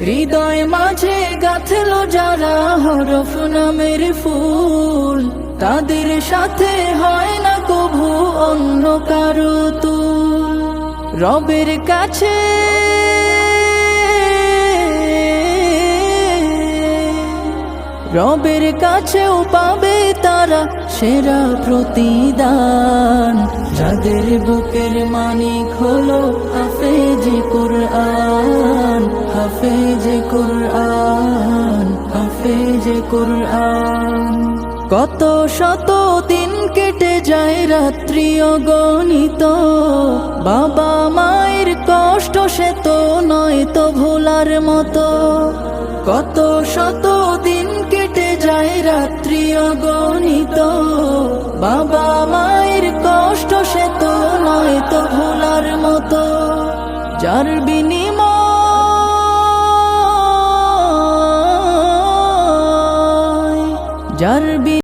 হৃদয় মাঝে গাঁথলো যারা হরফ নামের ফুল, তাদের সাথে হয় না কভু অন্য কারো তুল। রবের কাছে রবের কাছেও পাবে তারা সেরা প্রতিদান, যাদের বুকের মানিক হলো হাফেজে কুরআন, হাফেজে কুরআন, হাফেজে কুরআন। কত শত দিন কেটে যায় রাত্রি অগণিত, বাবা মায়ের কষ্ট সে তো নয় তো ভোলার মতো। কত শত দিন কেটে যায় রাত্রি অগণিত, বাবা মায়ের কষ্ট সে তো নয় তো ভোলার মতো। যার বিনিময়